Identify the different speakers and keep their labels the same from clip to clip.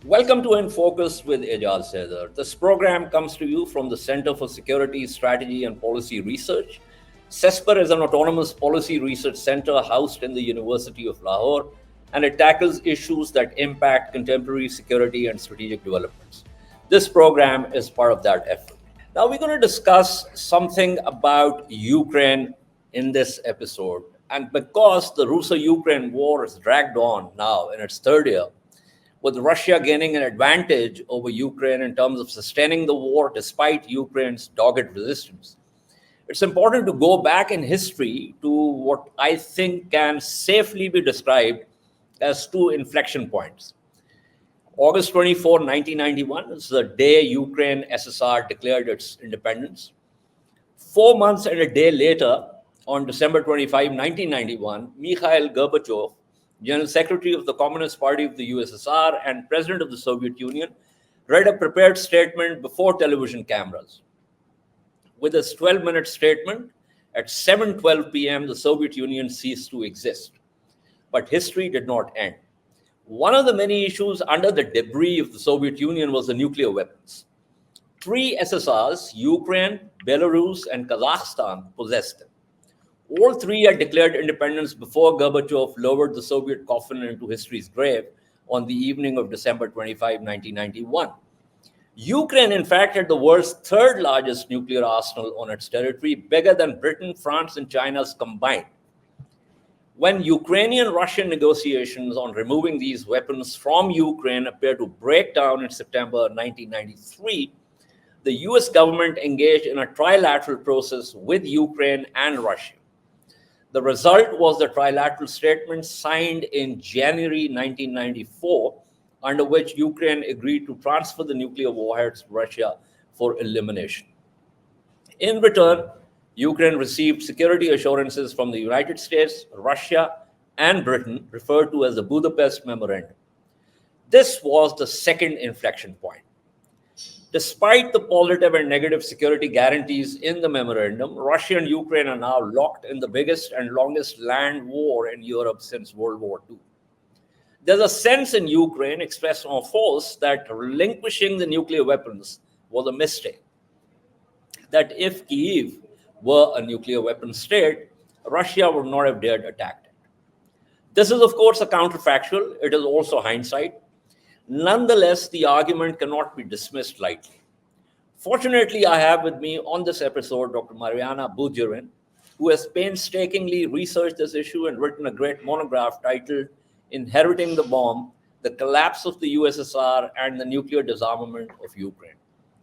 Speaker 1: Welcome to InFocus with Ejaz Haider. This program comes to you from the Center for Security, Strategy and Policy Research. CESPR is an autonomous policy research center housed in the University of Lahore, and it tackles issues that impact contemporary security and strategic developments. This program is part of that effort. Now, we're going to discuss something about Ukraine in this episode. And because the Russo-Ukraine war is dragged on now in its third year, with Russia gaining an advantage over Ukraine in terms of sustaining the war despite Ukraine's dogged resistance, it's important to go back in history to what I think can safely be described as two inflection points. August 24, 1991 is the day Ukraine SSR declared its independence. 4 months and a day later, on December 25, 1991, Mikhail Gorbachev, General Secretary of the Communist Party of the USSR and President of the Soviet Union, read a prepared statement before television cameras. With his 12-minute statement, at 7:12 p.m., the Soviet Union ceased to exist. But history did not end. One of the many issues under the debris of the Soviet Union was the nuclear weapons. 3 SSRs, Ukraine, Belarus, and Kazakhstan, possessed them. All 3 had declared independence before Gorbachev lowered the Soviet coffin into history's grave on the evening of December 25, 1991. Ukraine, in fact, had the world's 3rd largest nuclear arsenal on its territory, bigger than Britain, France, and China's combined. When Ukrainian-Russian negotiations on removing these weapons from Ukraine appeared to break down in September 1993, the US government engaged in a trilateral process with Ukraine and Russia. The result was the trilateral statement signed in January 1994, under which Ukraine agreed to transfer the nuclear warheads to Russia for elimination. In return, Ukraine received security assurances from the United States, Russia, and Britain, referred to as the Budapest Memorandum. This was the second inflection point. Despite the positive and negative security guarantees in the memorandum, Russia and Ukraine are now locked in the biggest and longest land war in Europe since World War II. There's a sense in Ukraine, expressed en force, that relinquishing the nuclear weapons was a mistake. That if Kyiv were a nuclear weapon state, Russia would not have dared attack it. This is, of course, a counterfactual. It is also hindsight. Nonetheless, the argument cannot be dismissed lightly. Fortunately, I have with me on this episode Dr. Mariana Budjeryn, who has painstakingly researched this issue and written a great monograph titled Inheriting the Bomb, The Collapse of the USSR and the Nuclear Disarmament of Ukraine.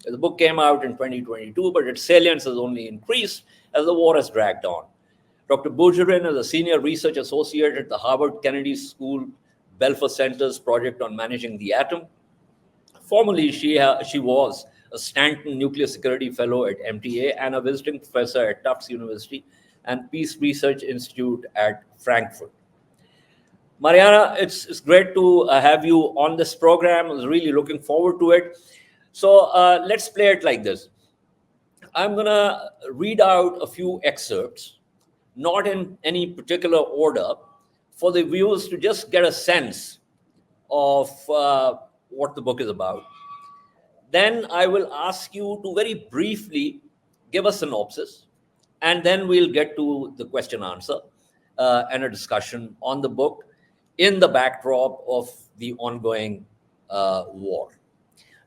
Speaker 1: The book came out in 2022, but its salience has only increased as the war has dragged on. Dr. Budjeryn is a senior research associate at the Harvard Kennedy School Belfer Center's project on managing the atom. Formerly, she was a Stanton Nuclear Security Fellow at MTA and a visiting professor at Tufts University and Peace Research Institute at Frankfurt. Mariana, it's great to have you on this program. I was really looking forward to it. So let's play it like this. I'm going to read out a few excerpts, not in any particular order, for the viewers to just get a sense of what the book is about. Then I will ask you to very briefly give a synopsis, and then we'll get to the question answer and a discussion on the book in the backdrop of the ongoing war.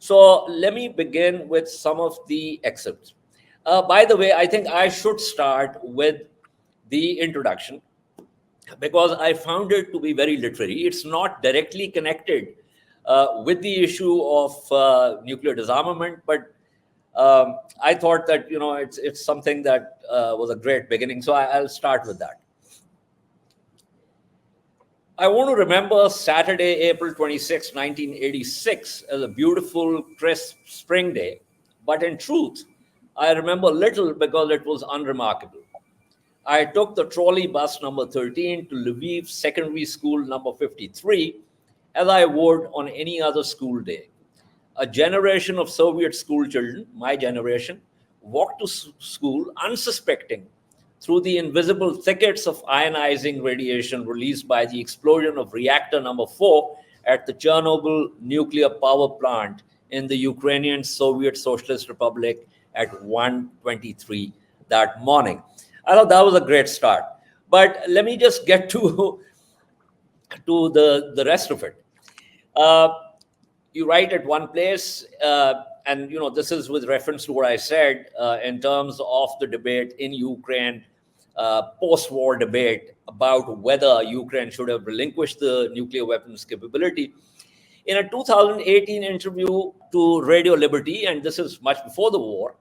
Speaker 1: So let me begin with some of the excerpts. By the way, I think I should start with the introduction, because I found it to be very literary. It's not directly connected with the issue of nuclear disarmament, but I thought that it's something that was a great beginning. So I'll start with that. I want to remember Saturday, April 26, 1986, as a beautiful, crisp spring day. But in truth, I remember little because it was unremarkable. I took the trolley bus number 13 to Lviv Secondary School number 53, as I would on any other school day. A generation of Soviet school children, my generation, walked to school unsuspecting through the invisible thickets of ionizing radiation released by the explosion of reactor number 4 at the Chernobyl nuclear power plant in the Ukrainian Soviet Socialist Republic at 1:23 that morning. I thought that was a great start. But let me just get to the rest of it. You write at one place, and this is with reference to what I said in terms of the debate in Ukraine, post-war debate about whether Ukraine should have relinquished the nuclear weapons capability. In a 2018 interview to Radio Liberty, and this is much before the war,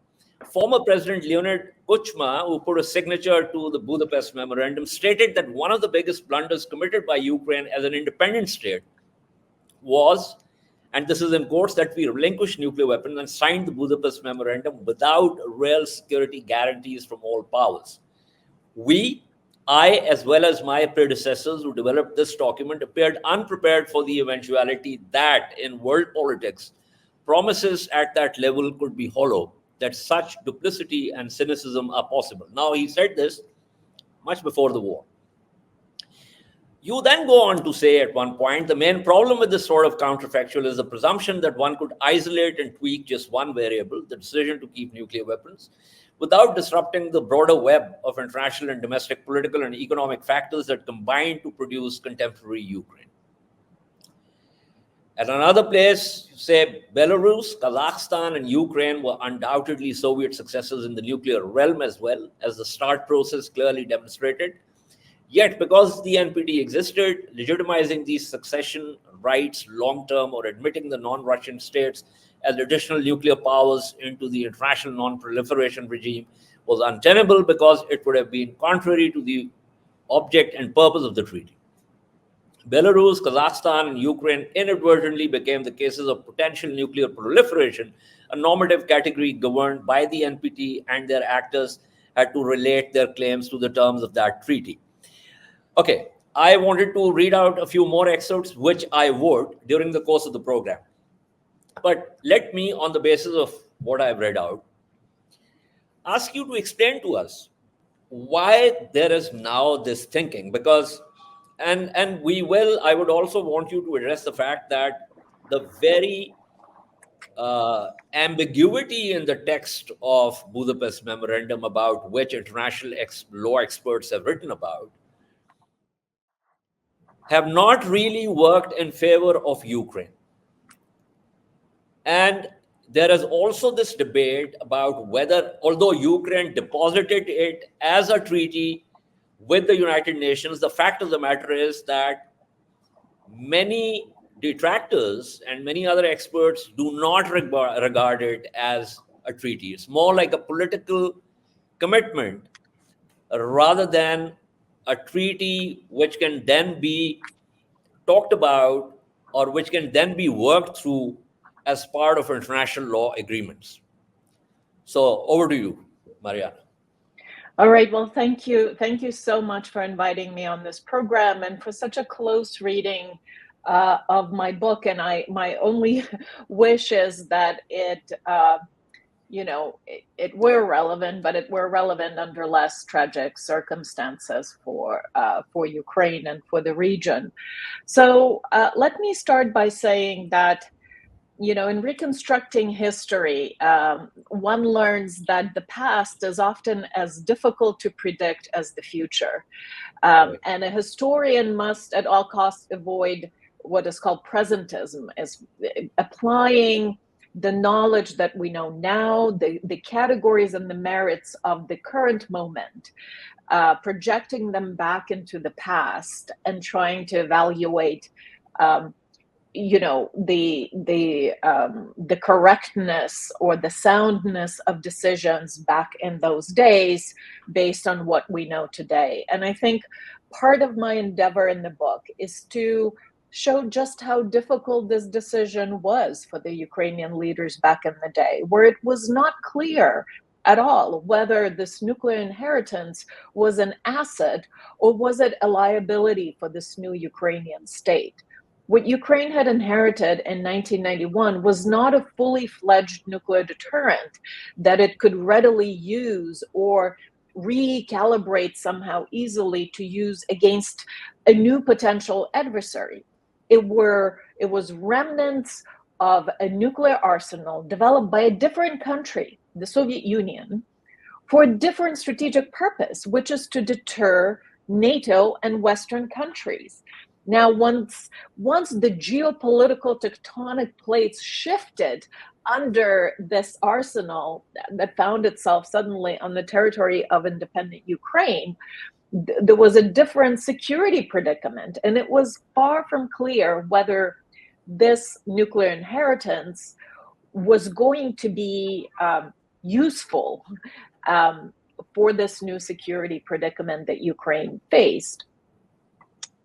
Speaker 1: former President Leonid Kuchma, who put a signature to the Budapest Memorandum, stated that one of the biggest blunders committed by Ukraine as an independent state was, and this is in quotes, that we relinquished nuclear weapons and signed the Budapest Memorandum without real security guarantees from all powers. I, as well as my predecessors who developed this document, appeared unprepared for the eventuality that in world politics, promises at that level could be hollow, that such duplicity and cynicism are possible. Now, he said this much before the war. You then go on to say at one point, the main problem with this sort of counterfactual is the presumption that one could isolate and tweak just one variable, the decision to keep nuclear weapons, without disrupting the broader web of international and domestic political and economic factors that combine to produce contemporary Ukraine. At another place, you say Belarus, Kazakhstan, and Ukraine were undoubtedly Soviet successors in the nuclear realm as well, as the START process clearly demonstrated. Yet, because the NPT existed, legitimizing these succession rights long-term or admitting the non-Russian states as additional nuclear powers into the international non-proliferation regime was untenable because it would have been contrary to the object and purpose of the treaty. Belarus, Kazakhstan, and Ukraine inadvertently became the cases of potential nuclear proliferation, a normative category governed by the NPT, and their actors had to relate their claims to the terms of that treaty. Okay, I wanted to read out a few more excerpts, which I would during the course of the program. But let me, on the basis of what I've read out, ask you to explain to us why there is now this thinking. Because, and I would also want you to address the fact that the very ambiguity in the text of Budapest Memorandum, about which international law experts have written about, have not really worked in favor of Ukraine. And there is also this debate about whether, although Ukraine deposited it as a treaty with the United Nations, the fact of the matter is that many detractors and many other experts do not regard it as a treaty. It's more like a political commitment rather than a treaty which can then be talked about or which can then be worked through as part of international law agreements. So over to you, Mariana.
Speaker 2: All right, well, thank you. Thank you so much for inviting me on this program and for such a close reading of my book. And my only wish is that it were relevant, but it were relevant under less tragic circumstances for Ukraine and for the region. So let me start by saying that, in reconstructing history, one learns that the past is often as difficult to predict as the future. And a historian must at all costs avoid what is called presentism, as applying the knowledge that we know now, the categories and the merits of the current moment, projecting them back into the past and trying to evaluate the correctness or the soundness of decisions back in those days based on what we know today. And I think part of my endeavor in the book is to show just how difficult this decision was for the Ukrainian leaders back in the day, where it was not clear at all whether this nuclear inheritance was an asset or was it a liability for this new Ukrainian state. What Ukraine had inherited in 1991 was not a fully fledged nuclear deterrent that it could readily use or recalibrate somehow easily to use against a new potential adversary. it was remnants of a nuclear arsenal developed by a different country, the Soviet Union, for a different strategic purpose, which is to deter NATO and Western countries. Now, once the geopolitical tectonic plates shifted under this arsenal that found itself suddenly on the territory of independent Ukraine, there was a different security predicament, and it was far from clear whether this nuclear inheritance was going to be useful for this new security predicament that Ukraine faced.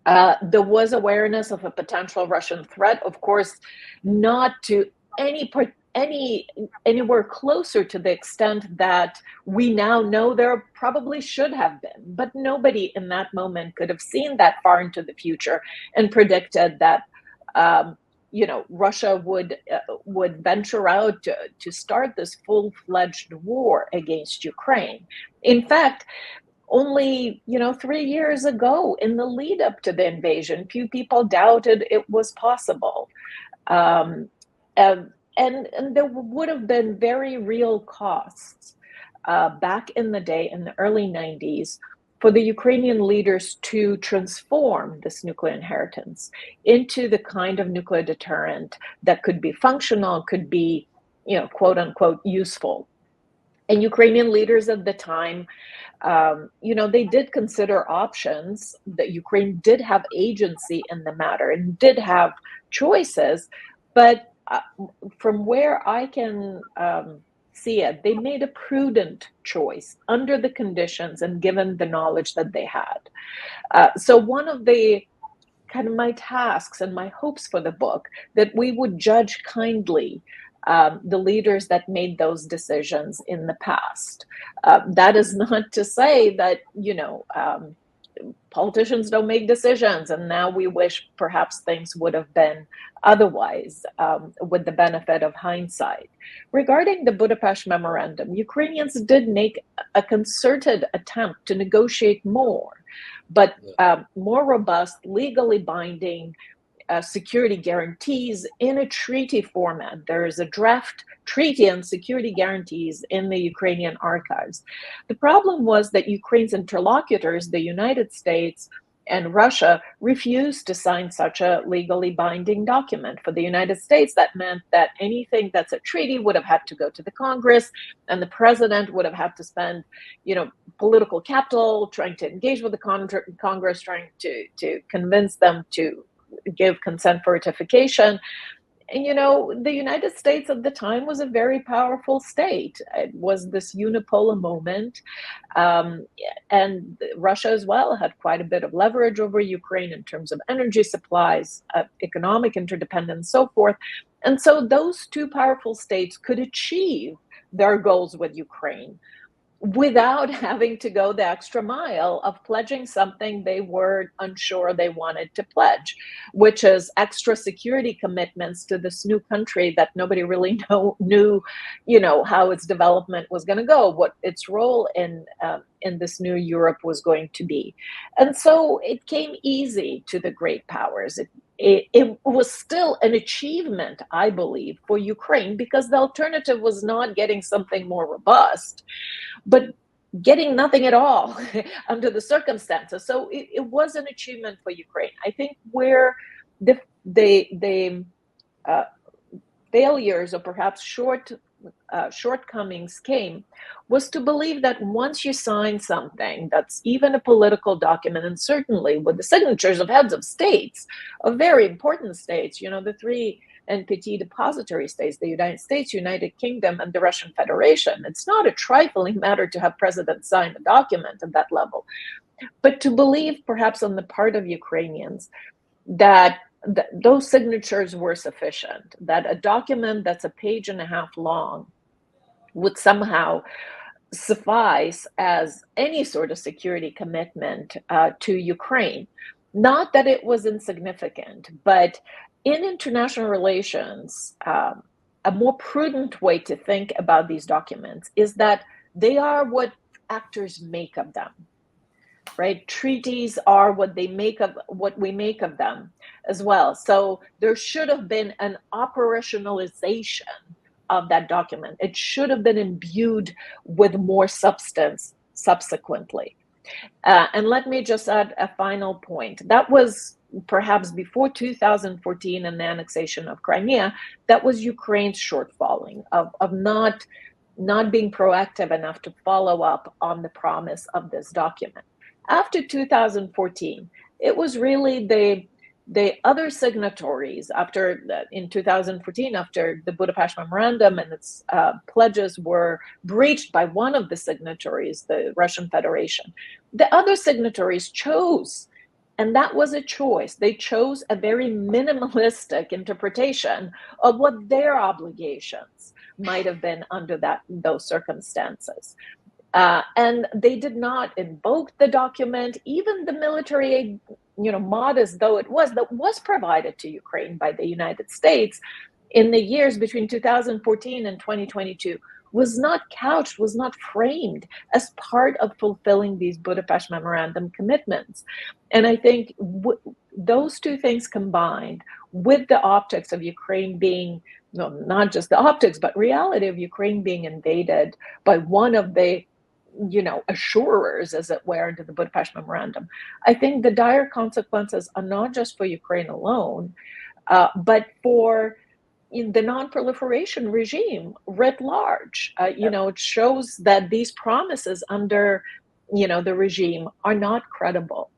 Speaker 2: There was awareness of a potential Russian threat, of course, not to anywhere closer to the extent that we now know there probably should have been. But nobody in that moment could have seen that far into the future and predicted that Russia would venture out to start this full-fledged war against Ukraine. In fact, only 3 years ago, in the lead up to the invasion, few people doubted it was possible, and there would have been very real costs back in the day, in the early 90s, for the Ukrainian leaders to transform this nuclear inheritance into the kind of nuclear deterrent that could be functional, could be, quote unquote, useful. And Ukrainian leaders at the time, they did consider options, that Ukraine did have agency in the matter and did have choices, but from where I can see it, they made a prudent choice under the conditions and given the knowledge that they had. So one of the kind of my tasks and my hopes for the book, that we would judge kindly the leaders that made those decisions in the past. That is not to say that, politicians don't make decisions, and now we wish perhaps things would have been otherwise, with the benefit of hindsight. Regarding the Budapest Memorandum, Ukrainians did make a concerted attempt to negotiate more, but more robust, legally binding security guarantees in a treaty format. There is a draft treaty on security guarantees in the Ukrainian archives. The problem was that Ukraine's interlocutors, the United States and Russia, refused to sign such a legally binding document. For the United States, that meant that anything that's a treaty would have had to go to the Congress, and the president would have had to spend, political capital trying to engage with the Congress, trying to convince them to give consent for ratification. And, the United States at the time was a very powerful state. It was this unipolar moment. And Russia as well had quite a bit of leverage over Ukraine in terms of energy supplies, economic interdependence, so forth. And so those two powerful states could achieve their goals with Ukraine without having to go the extra mile of pledging something they were unsure they wanted to pledge, which is extra security commitments to this new country that nobody really knew, how its development was going to go, what its role in this new Europe was going to be. And so it came easy to the great powers. It was still an achievement, I believe, for Ukraine, because the alternative was not getting something more robust, but getting nothing at all under the circumstances. So it was an achievement for Ukraine. I think where the failures or perhaps shortcomings came was to believe that once you sign something that's even a political document, and certainly with the signatures of heads of states, of very important states, the three NPT depository states, the United States, United Kingdom, and the Russian Federation. It's not a trifling matter to have presidents sign a document at that level, but to believe perhaps on the part of Ukrainians that those signatures were sufficient, that a document that's a page and a half long would somehow suffice as any sort of security commitment to Ukraine. Not that it was insignificant, but in international relations, a more prudent way to think about these documents is that they are what actors make of them. right? Treaties are what we make of them as well. So there should have been an operationalization of that document. It should have been imbued with more substance subsequently. And let me just add a final point. That was perhaps before 2014 and the annexation of Crimea. That was Ukraine's shortfalling of not being proactive enough to follow up on the promise of this document. After 2014, it was really the other signatories in 2014, after the Budapest Memorandum and its pledges were breached by one of the signatories, the Russian Federation. The other signatories chose, and that was a choice. They chose a very minimalistic interpretation of what their obligations might have been under those circumstances. And they did not invoke the document, even the military aid, modest though it was, that was provided to Ukraine by the United States in the years between 2014 and 2022, was not couched, was not framed as part of fulfilling these Budapest Memorandum commitments. And I think those two things combined, with the optics of Ukraine being, not just the optics, but reality of Ukraine being invaded by one of the assurers, as it were, into the Budapest Memorandum, I think the dire consequences are not just for Ukraine alone, but for the non-proliferation regime writ large. It shows that these promises under, the regime are not credible.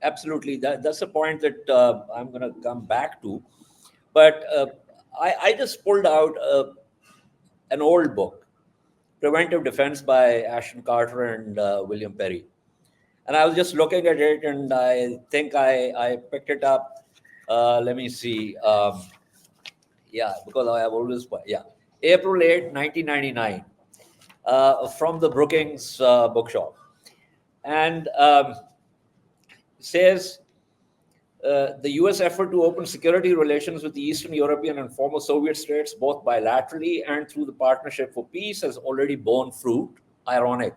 Speaker 1: Absolutely. That's a point that I'm going to come back to. But I just pulled out an old book, Preventive Defense by Ashton Carter and William Perry. And I was just looking at it, and I think I picked it up. Let me see. Because I have always, April 8, 1999, from the Brookings bookshop. And says, the U.S. effort to open security relations with the Eastern European and former Soviet states, both bilaterally and through the Partnership for Peace, has already borne fruit. Ironic.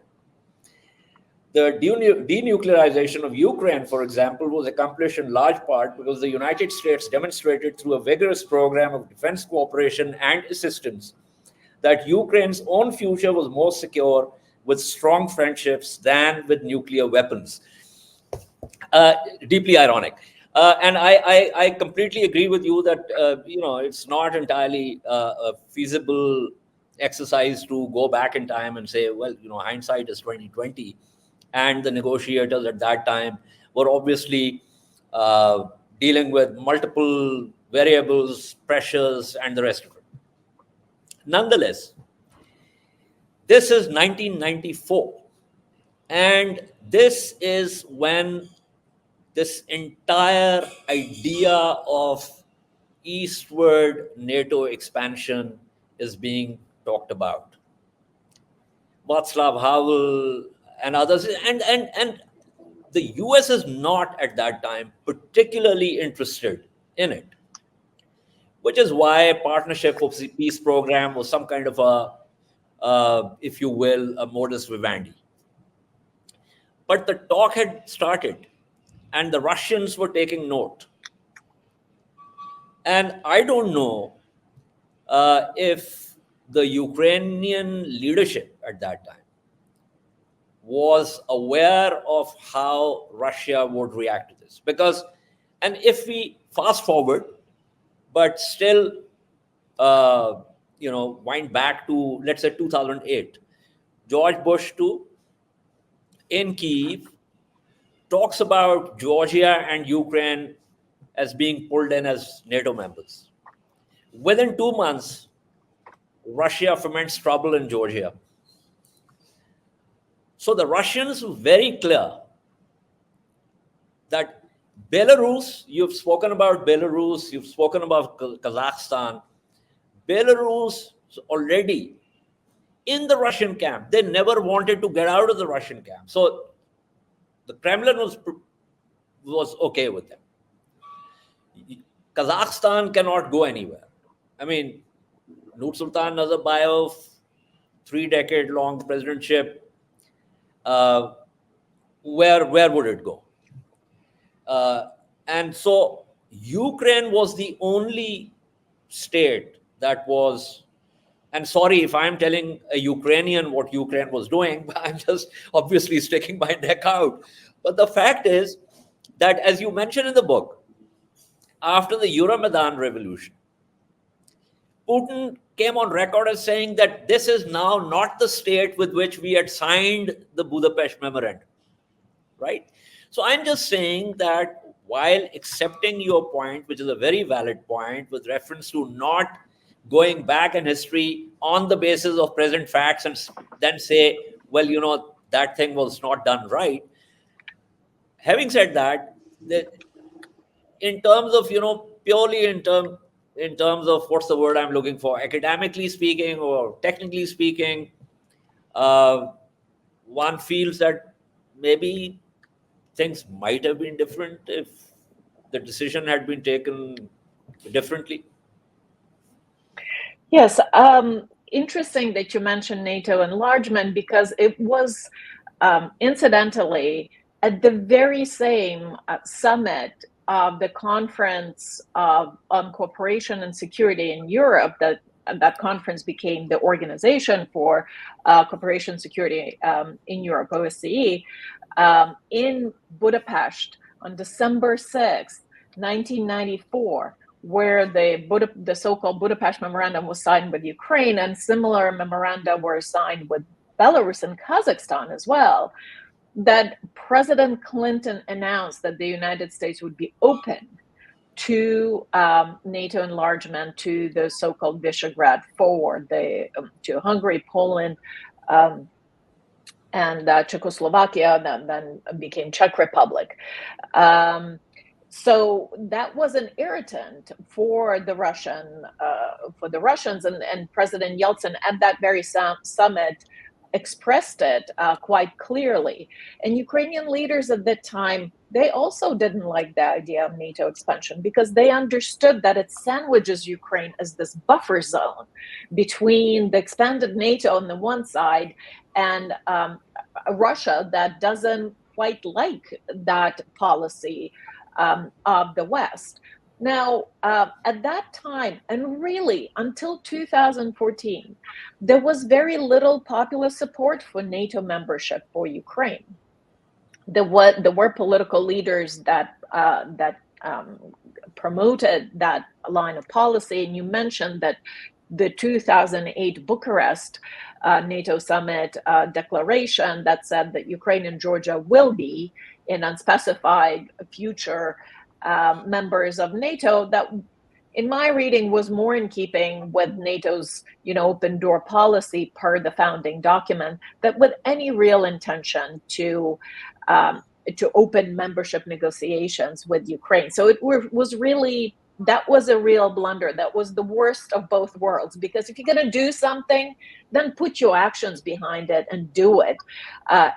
Speaker 1: The denuclearization of Ukraine, for example, was accomplished in large part because the United States demonstrated through a vigorous program of defense cooperation and assistance that Ukraine's own future was more secure with strong friendships than with nuclear weapons. Deeply ironic. And I completely agree with you that, it's not entirely a feasible exercise to go back in time and say, well, hindsight is 2020. And the negotiators at that time were obviously dealing with multiple variables, pressures, and the rest of it. Nonetheless, this is 1994. And this is when this entire idea of eastward NATO expansion is being talked about. Václav Havel and others, and the US is not at that time particularly interested in it, which is why Partnership for Peace program was some kind of a, if you will, a modus vivendi. But the talk had started, and the Russians were taking note. And I don't know if the Ukrainian leadership at that time was aware of how Russia would react to this. Because, and if we fast forward, but still, wind back to, let's say, 2008, George Bush II in Kyiv talks about Georgia and Ukraine as being pulled in as NATO members. Within 2 months, Russia foments trouble in Georgia. So the Russians were very clear that Belarus, you've spoken about Belarus, you've spoken about Kazakhstan. Belarus is already in the Russian camp. They never wanted to get out of the Russian camp. So the Kremlin was okay with them. Kazakhstan cannot go anywhere. I mean, Nursultan Nazarbayev, 3-decade-long presidentship, where would it go? And so Ukraine was the only state that was, and sorry if I'm telling a Ukrainian what Ukraine was doing, but I'm just obviously sticking my neck out. But the fact is that, as you mentioned in the book, after the Euromaidan revolution, Putin came on record as saying that this is now not the state with which we had signed the Budapest Memorandum, right? So I'm just saying that while accepting your point, which is a very valid point with reference to not going back in history on the basis of present facts and then say, well, that thing was not done right. Having said that, in terms of, purely in terms of what's the word I'm looking for, academically speaking or technically speaking, one feels that maybe things might have been different if the decision had been taken differently.
Speaker 2: Yes, interesting that you mentioned NATO enlargement, because it was incidentally at the very same summit of the Conference on Cooperation and Security in Europe that conference became the Organization for Cooperation and Security in Europe, OSCE, in Budapest on December 6th, 1994, where the so-called Budapest Memorandum was signed with Ukraine, and similar memoranda were signed with Belarus and Kazakhstan as well, that President Clinton announced that the United States would be open to NATO enlargement, to the so-called Visegrad Four, to Hungary, Poland, and Czechoslovakia, then became Czech Republic. So that was an irritant for the Russians, and President Yeltsin at that very summit expressed it quite clearly. And Ukrainian leaders at that time, they also didn't like the idea of NATO expansion, because they understood that it sandwiches Ukraine as this buffer zone between the expanded NATO on the one side and Russia that doesn't quite like that policy of the West. Now, at that time, and really until 2014, there was very popular support for NATO membership for Ukraine. There were political leaders that promoted that line of policy, and you mentioned that the 2008 Bucharest NATO summit declaration that said that Ukraine and Georgia will be in unspecified future members of NATO, that in my reading was more in keeping with NATO's open door policy per the founding document, that with any real intention to open membership negotiations with Ukraine. So it was really, that was a real blunder. That was the worst of both worlds, because if you're going to do something, then put your actions behind it and do it.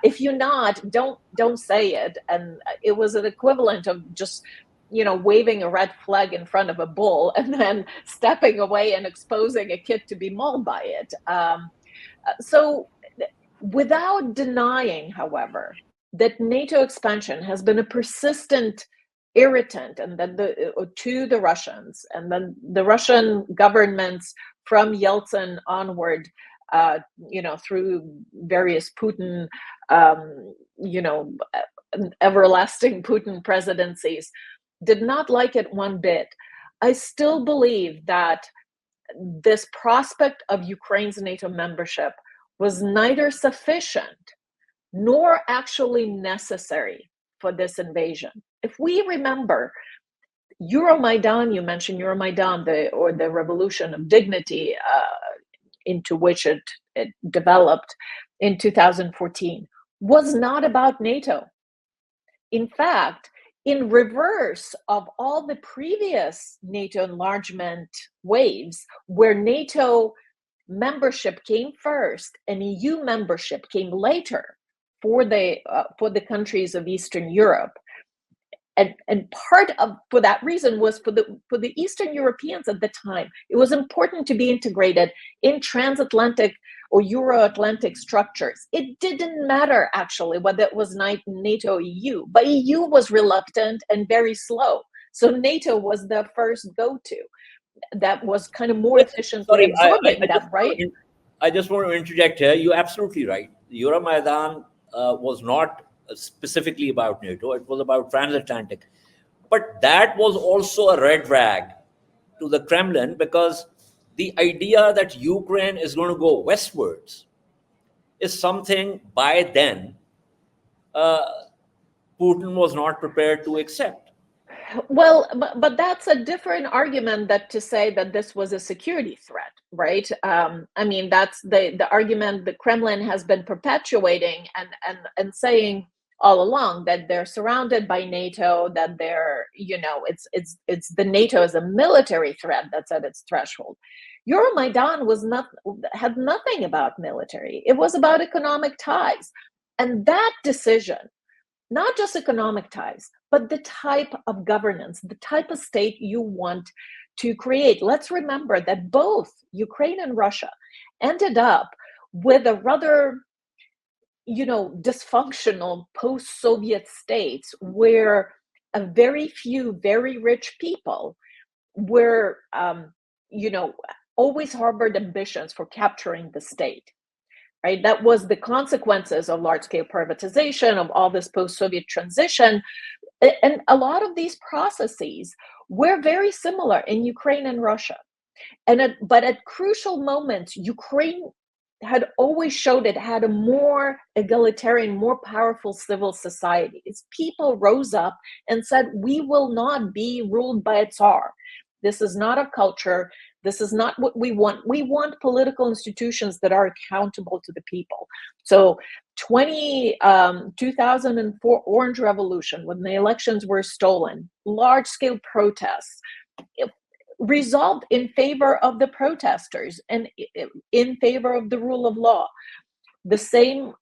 Speaker 2: If you're not, don't say it. And it was an equivalent of just waving a red flag in front of a bull and then stepping away and exposing a kid to be mauled by it. So without denying, however, that NATO expansion has been a persistent irritant, and then to the Russians, and then the Russian governments from Yeltsin onward, through various Putin, everlasting Putin presidencies, did not like it one bit. I still believe that this prospect of Ukraine's NATO membership was neither sufficient nor actually necessary for this invasion. If we remember Euromaidan, you mentioned Euromaidan, the revolution of dignity into which it developed in 2014, was not about NATO. In fact, in reverse of all the previous NATO enlargement waves, where NATO membership came first and EU membership came later for the countries of Eastern Europe, and part of, for that reason, was for the Eastern Europeans at the time, it was important to be integrated in transatlantic or Euro-Atlantic structures. It didn't matter, actually, whether it was NATO or EU, but EU was reluctant and very slow. So NATO was the first go-to that was kind of more efficiently absorbing that, right?
Speaker 1: I just want to interject here. You're absolutely right. Euromaidan was not specifically about NATO. It was about transatlantic. But that was also a red rag to the Kremlin, because the idea that Ukraine is going to go westwards is something by then Putin was not prepared to accept.
Speaker 2: Well, but that's a different argument that to say that this was a security threat, right? I mean, that's the argument the Kremlin has been perpetuating and saying all along, that they're surrounded by NATO, that they're, it's the NATO as a military threat that's at its threshold. Euromaidan had nothing about military. It was about economic ties. And that decision, not just economic ties, but the type of governance, the type of state you want to create. Let's remember that both Ukraine and Russia ended up with a rather, dysfunctional post-Soviet states where a very few very rich people were, always harbored ambitions for capturing the state. Right? That was the consequences of large-scale privatization, of all this post-Soviet transition. And a lot of these processes were very similar in Ukraine and Russia. But at crucial moments, Ukraine had always showed it had a more egalitarian, more powerful civil society. Its people rose up and said, we will not be ruled by a Tsar. This is not a culture. This is not what we want. We want political institutions that are accountable to the people. So 2004 Orange Revolution, when the elections were stolen, large-scale protests, resolved in favor of the protesters and in favor of the rule of law. The same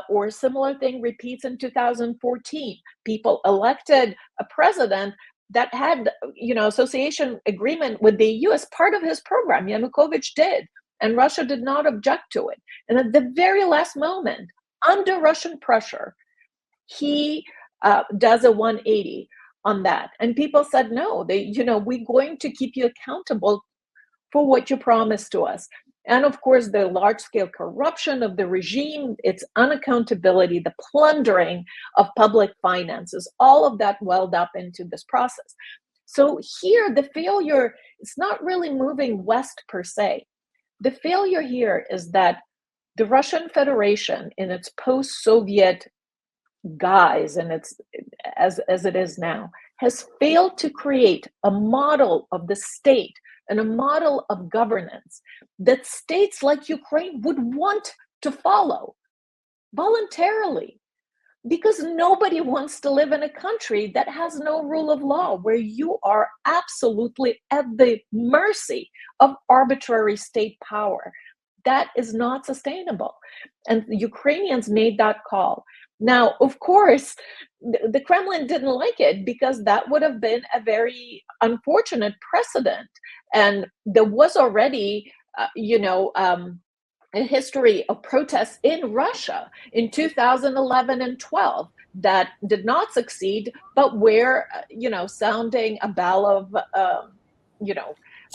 Speaker 2: or similar thing repeats in 2014. People elected a president that had, association agreement with the EU as part of his program. Yanukovych did, and Russia did not object to it. And at the very last moment, under Russian pressure, he does a 180 on that. And people said, no, we're going to keep you accountable for what you promised to us. And of course, the large-scale corruption of the regime, its unaccountability, the plundering of public finances, all of that welled up into this process. So here, the failure, it's not really moving west per se. The failure here is that the Russian Federation, in its post-Soviet guise, and it's as it is now, has failed to create a model of the state and a model of governance that states like Ukraine would want to follow voluntarily, because nobody wants to live in a country that has no rule of law, where you are absolutely at the mercy of arbitrary state power. That is not sustainable. And the Ukrainians made that call. Now, of course, the Kremlin didn't like it, because that would have been a very unfortunate precedent. And there was already, a history of protests in Russia in 2011 and 12 that did not succeed, but were, sounding a bell of, a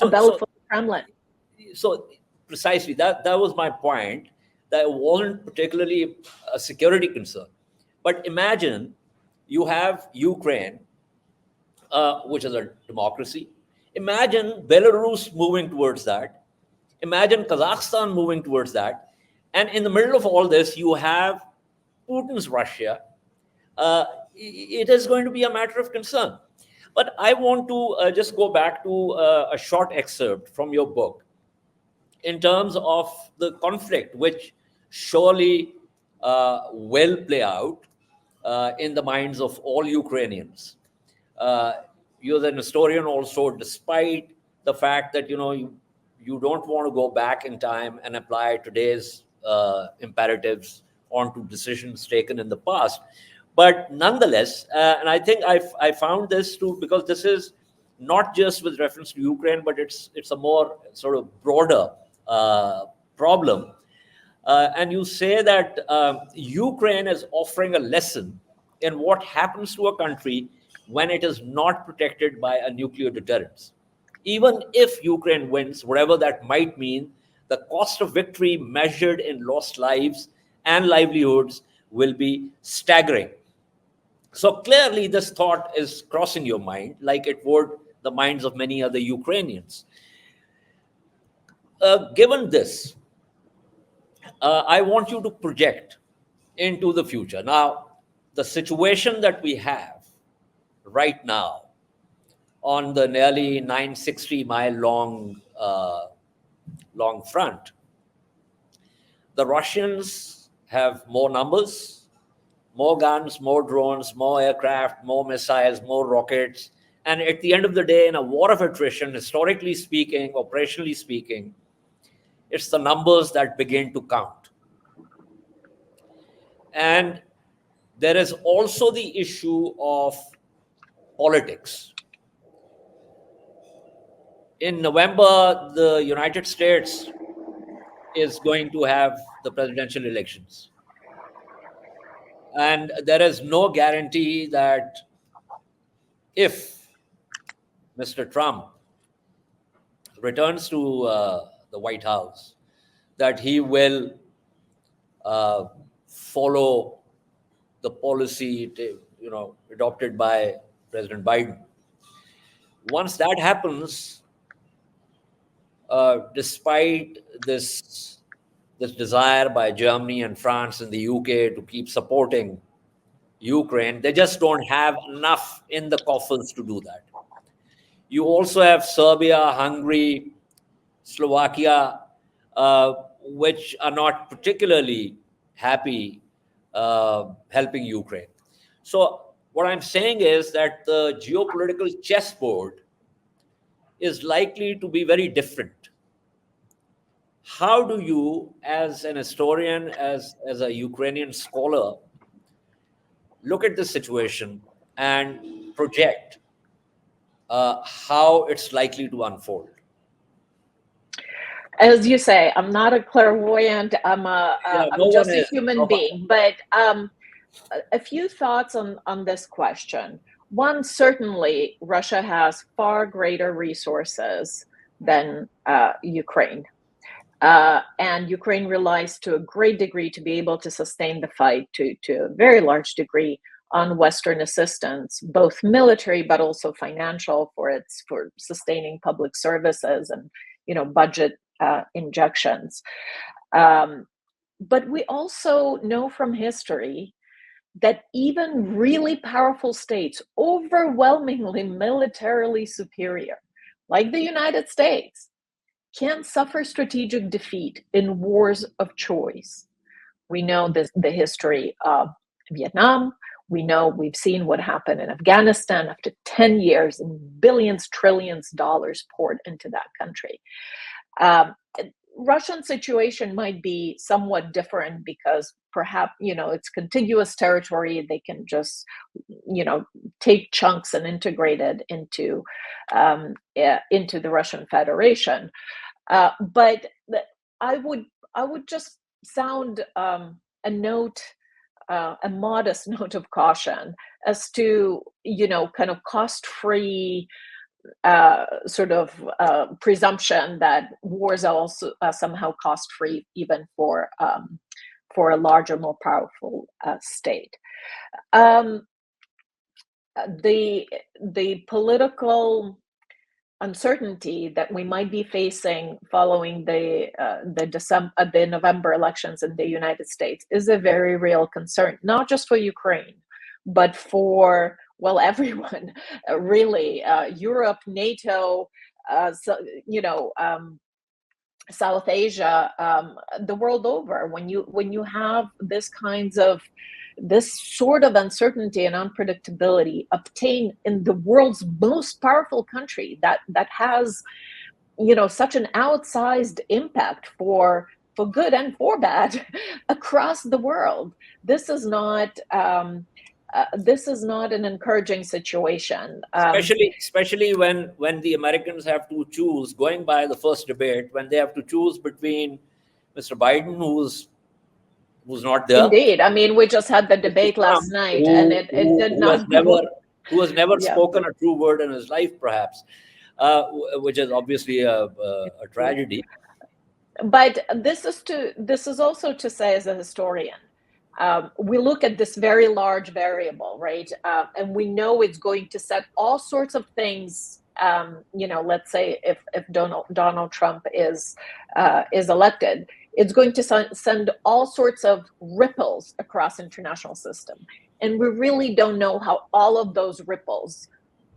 Speaker 2: bell for the Kremlin.
Speaker 1: So precisely, that was my point, that it wasn't particularly a security concern. But imagine you have Ukraine, which is a democracy. Imagine Belarus moving towards that. Imagine Kazakhstan moving towards that. And in the middle of all this, you have Putin's Russia. It is going to be a matter of concern. But I want to just go back to a short excerpt from your book in terms of the conflict, which surely will play out in the minds of all Ukrainians. You're an historian also, despite the fact that, you don't want to go back in time and apply today's imperatives onto decisions taken in the past. But nonetheless, and I think I found this too, because this is not just with reference to Ukraine, but it's a more sort of broader problem. and you say that Ukraine is offering a lesson in what happens to a country when it is not protected by a nuclear deterrence. Even if Ukraine wins, whatever that might mean, the cost of victory measured in lost lives and livelihoods will be staggering. So clearly, this thought is crossing your mind, like it would the minds of many other Ukrainians. Given this, I want you to project into the future. Now, the situation that we have right now on the nearly 960-mile long front, the Russians have more numbers, more guns, more drones, more aircraft, more missiles, more rockets. And at the end of the day, in a war of attrition, historically speaking, operationally speaking, it's the numbers that begin to count. And there is also the issue of politics. In November, the United States is going to have the presidential elections. And there is no guarantee that if Mr. Trump returns to the White House, that he will follow the policy adopted by President Biden. Once that happens, despite this desire by Germany and France and the UK to keep supporting Ukraine, they just don't have enough in the coffers to do that. You also have Serbia, Hungary, Slovakia, which are not particularly happy helping Ukraine. So what I'm saying is that the geopolitical chessboard is likely to be very different. How do you, as an historian, as a Ukrainian scholar, look at the situation and project how it's likely to unfold?
Speaker 2: As you say, I'm not a clairvoyant. I'm just a human being. But a few thoughts on this question. One, certainly, Russia has far greater resources than Ukraine. And Ukraine relies to a great degree to be able to sustain the fight to a very large degree on Western assistance, both military but also financial for sustaining public services and budget injections. But we also know from history that even really powerful states, overwhelmingly militarily superior, like the United States, can suffer strategic defeat in wars of choice. We know the history of Vietnam. We've seen what happened in Afghanistan after 10 years and billions, trillions dollars poured into that country. Russian situation might be somewhat different because perhaps, it's contiguous territory. They can just, take chunks and integrate it into the Russian Federation. But I would just sound a modest note of caution as to, kind of cost-free presumption that wars are also somehow cost-free, even for a larger, more powerful state. The political uncertainty that we might be facing following the November elections in the United States is a very real concern, not just for Ukraine, but for everyone, really. Europe, NATO, South Asia, the world over. When you have this sort of uncertainty and unpredictability obtained in the world's most powerful country that has, such an outsized impact for good and for bad across the world, this is not an encouraging situation.
Speaker 1: Especially when the Americans have to choose, going by the first debate, when they have to choose between Mr. Biden, who's who's not there.
Speaker 2: Indeed. I mean, we just had the debate last night, and it did not go.
Speaker 1: Who has never
Speaker 2: Yeah.
Speaker 1: spoken a true word in his life, perhaps, which is obviously a tragedy.
Speaker 2: But this is also to say, as a historian, we look at this very large variable, right? And we know it's going to set all sorts of things. Let's say if Donald Trump is elected, it's going to send all sorts of ripples across international system, and we really don't know how all of those ripples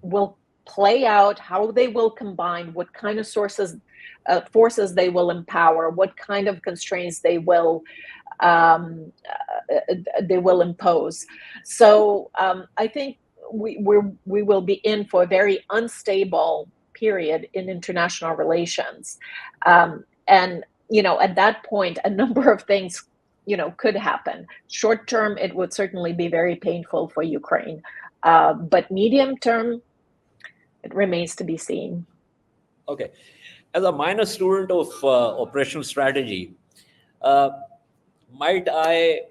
Speaker 2: will play out, how they will combine, what kind of forces they will empower, what kind of constraints they will impose. So I think we will be in for a very unstable period in international relations, and at that point, a number of things could happen. Short term, it would certainly be very painful for Ukraine, but medium term, it remains to be seen.
Speaker 1: Okay. As a minor student of operational strategy, might I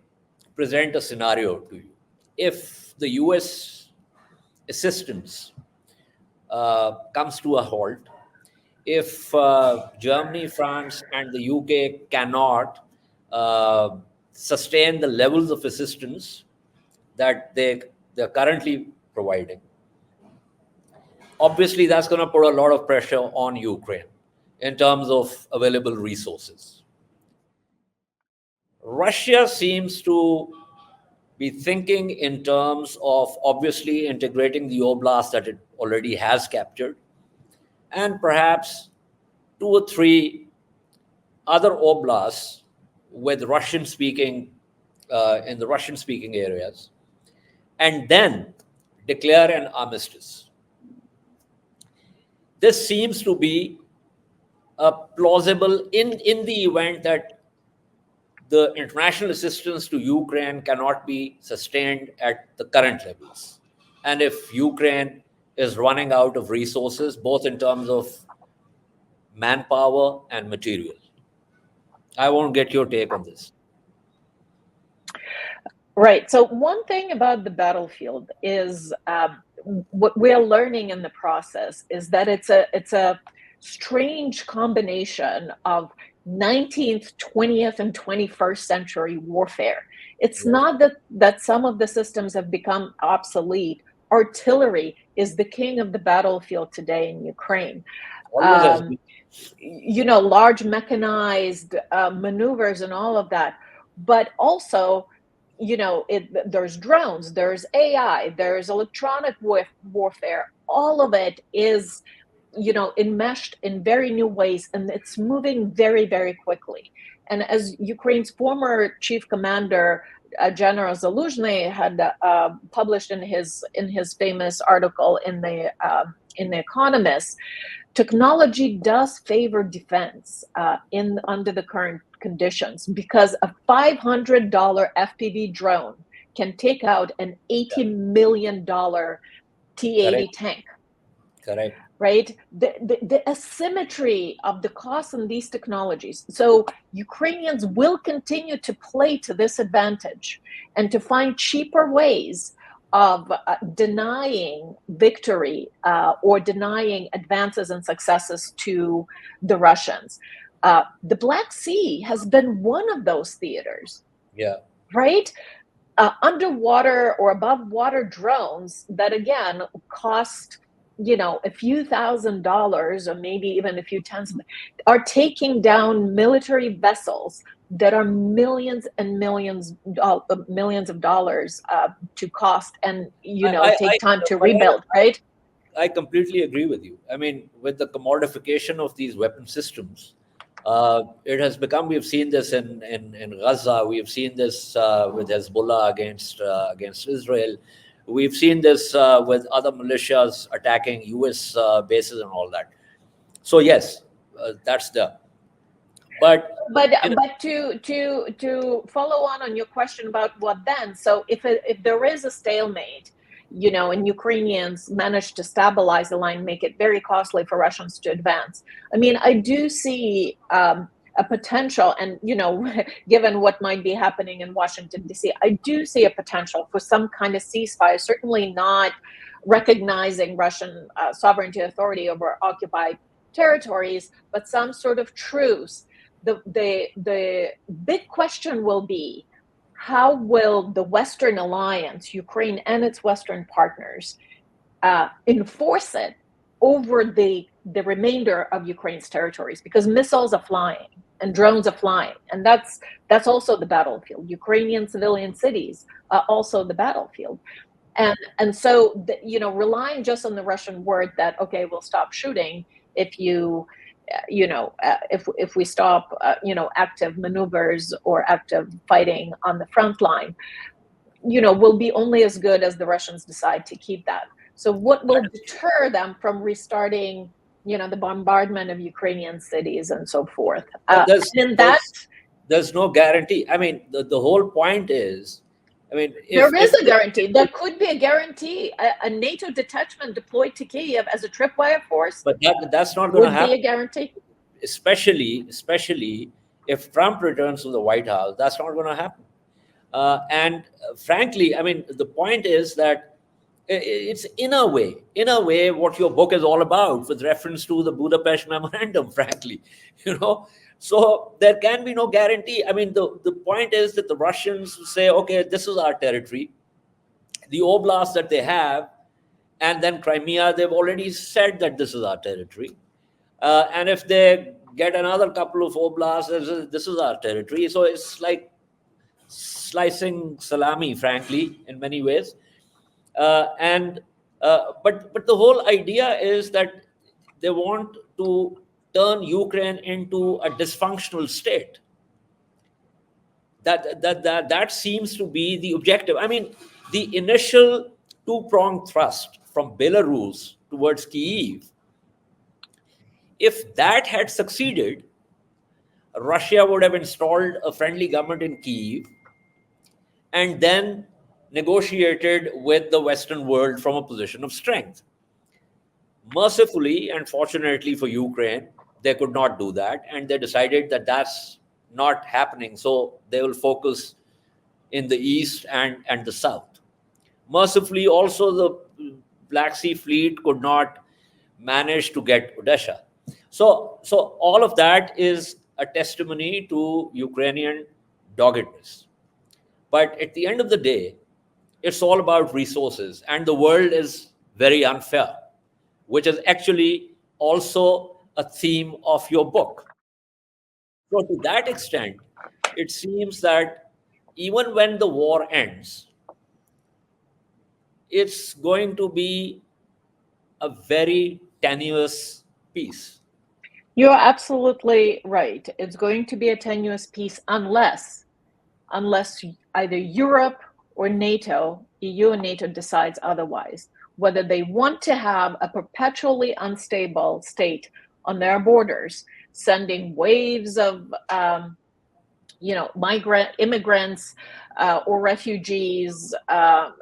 Speaker 1: present a scenario to you? If the US assistance comes to a halt, if Germany, France, and the UK cannot sustain the levels of assistance that they're currently providing, obviously that's going to put a lot of pressure on Ukraine in terms of available resources. Russia seems to be thinking in terms of obviously integrating the oblast that it already has captured, and perhaps 2 or 3 other oblasts with Russian-speaking, in the Russian-speaking areas, and then declare an armistice. This seems to be plausible in the event that the international assistance to Ukraine cannot be sustained at the current levels. And if Ukraine is running out of resources, both in terms of manpower and material. I won't get your take on this.
Speaker 2: Right. So one thing about the battlefield is what we're learning in the process is that it's a strange combination of 19th, 20th, and 21st century warfare. It's not that some of the systems have become obsolete. Artillery is the king of the battlefield today in Ukraine. Large mechanized maneuvers and all of that. But also, there's drones, there's AI, there's electronic warfare. All of it is enmeshed in very new ways, and it's moving very, very quickly. And as Ukraine's former chief commander, General Zaluzhny, had published in his famous article in the Economist, technology does favor defense under the current conditions, because a $500 FPV drone can take out an $80 million T-80 tank.
Speaker 1: Correct.
Speaker 2: Right? The asymmetry of the cost in these technologies. So Ukrainians will continue to play to this advantage and to find cheaper ways of denying victory or denying advances and successes to the Russians. The Black Sea has been one of those theaters.
Speaker 1: Yeah.
Speaker 2: Right? Underwater or above water drones that, again, cost a few $1,000s or maybe even a few tens are taking down military vessels that are millions and millions of dollars to cost and take time to rebuild, right?
Speaker 1: I completely agree with you. I mean, with the commodification of these weapon systems, it has become, we've seen this in Gaza, we've seen this with Hezbollah against Israel. We've seen this with other militias attacking US bases and all that. So yes, that's the. But to follow on your question about what then. So if there is a stalemate, and Ukrainians manage to stabilize the line, make it very costly for Russians to advance. I mean, I do see a
Speaker 2: a potential, and given what might be happening in Washington, D.C., I do see a potential for some kind of ceasefire, certainly not recognizing Russian sovereignty authority over occupied territories, but some sort of truce. The big question will be, how will the Western alliance, Ukraine and its Western partners, enforce it over the remainder of Ukraine's territories? Because missiles are flying and drones are flying, and that's also the battlefield. Ukrainian civilian cities are also the battlefield. And so, relying just on the Russian word that, okay, we'll stop shooting if if we stop, active maneuvers or active fighting on the front line, will be only as good as the Russians decide to keep that. So what will deter them from restarting, the bombardment of Ukrainian cities and so forth?
Speaker 1: There's no guarantee. I mean, the whole point is,
Speaker 2: there is a guarantee. There could be a guarantee. A NATO detachment deployed to Kiev as a tripwire force,
Speaker 1: but that's not going to happen.
Speaker 2: Would be a guarantee.
Speaker 1: Especially if Trump returns to the White House, that's not going to happen. And frankly, the point is that it's in a way what your book is all about, with reference to the Budapest Memorandum, frankly, So there can be no guarantee. The point is that the Russians say, okay, this is our territory. The oblast that they have, and then Crimea, they've already said that this is our territory. And if they get another couple of oblasts, this is our territory. So it's like slicing salami, frankly, in many ways. But the whole idea is that they want to turn Ukraine into a dysfunctional state. That seems to be the objective. The initial two-pronged thrust from Belarus towards Kyiv, if that had succeeded, Russia would have installed a friendly government in Kyiv and then negotiated with the Western world from a position of strength. Mercifully and fortunately for Ukraine, they could not do that, and they decided that that's not happening, so they will focus in the east and the south. Mercifully, also the Black Sea Fleet could not manage to get Odessa. So all of that is a testimony to Ukrainian doggedness. But at the end of the day, it's all about resources, and the world is very unfair, which is actually also a theme of your book. So to that extent, it seems that even when the war ends, it's going to be a very tenuous peace.
Speaker 2: You're absolutely right. It's going to be a tenuous peace unless either Europe or NATO, EU and NATO, decides otherwise, whether they want to have a perpetually unstable state on their borders, sending waves of immigrants or refugees, a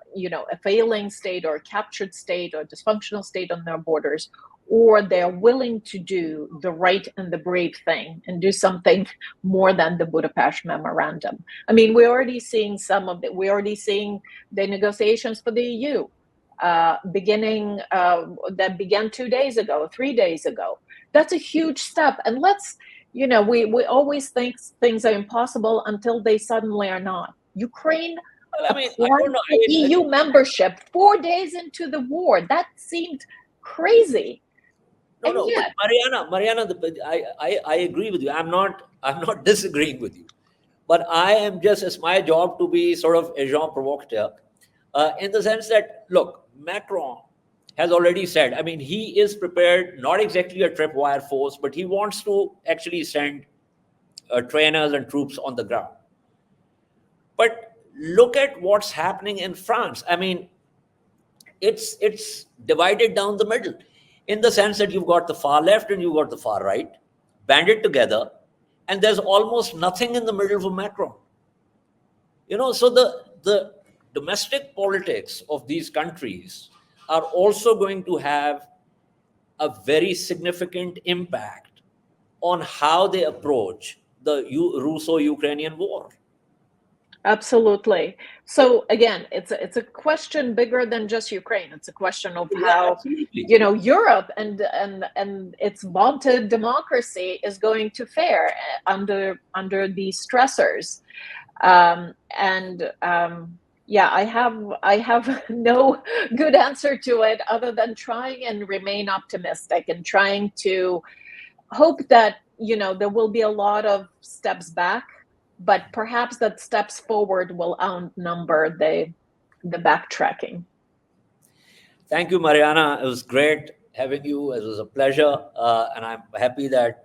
Speaker 2: failing state or a captured state or dysfunctional state on their borders, or they're willing to do the right and the brave thing and do something more than the Budapest Memorandum. We're already seeing some of it. We're already seeing the negotiations for the EU beginning, that began 2 days ago, 3 days ago. That's a huge step. And we always think things are impossible until they suddenly are not. Ukraine applied for EU membership 4 days into the war. That seemed crazy.
Speaker 1: But Mariana, I agree with you. I'm not disagreeing with you, but I am just, it's my job to be sort of agent provocateur, in the sense that, look, Macron has already said, he is prepared, not exactly a tripwire force, but he wants to actually send trainers and troops on the ground. But look at what's happening in France. It's divided down the middle, in the sense that you've got the far left and you've got the far right banded together, and there's almost nothing in the middle for Macron. So the domestic politics of these countries are also going to have a very significant impact on how they approach the Russo-Ukrainian war.
Speaker 2: Absolutely. So again, it's a question bigger than just Ukraine. It's a question of how Europe and its vaunted democracy is going to fare under these stressors. I have no good answer to it other than trying and remain optimistic and trying to hope that there will be a lot of steps back, but perhaps that steps forward will outnumber the backtracking.
Speaker 1: Thank you, Mariana. It was great having you. It was a pleasure. And I'm happy that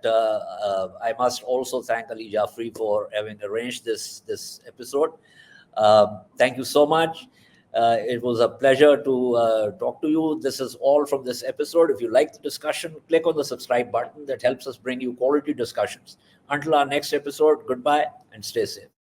Speaker 1: I must also thank Ali Jafri for having arranged this episode. Thank you so much. It was a pleasure to talk to you. This is all from this episode. If you like the discussion, click on the subscribe button. That helps us bring you quality discussions. Until our next episode, goodbye and stay safe.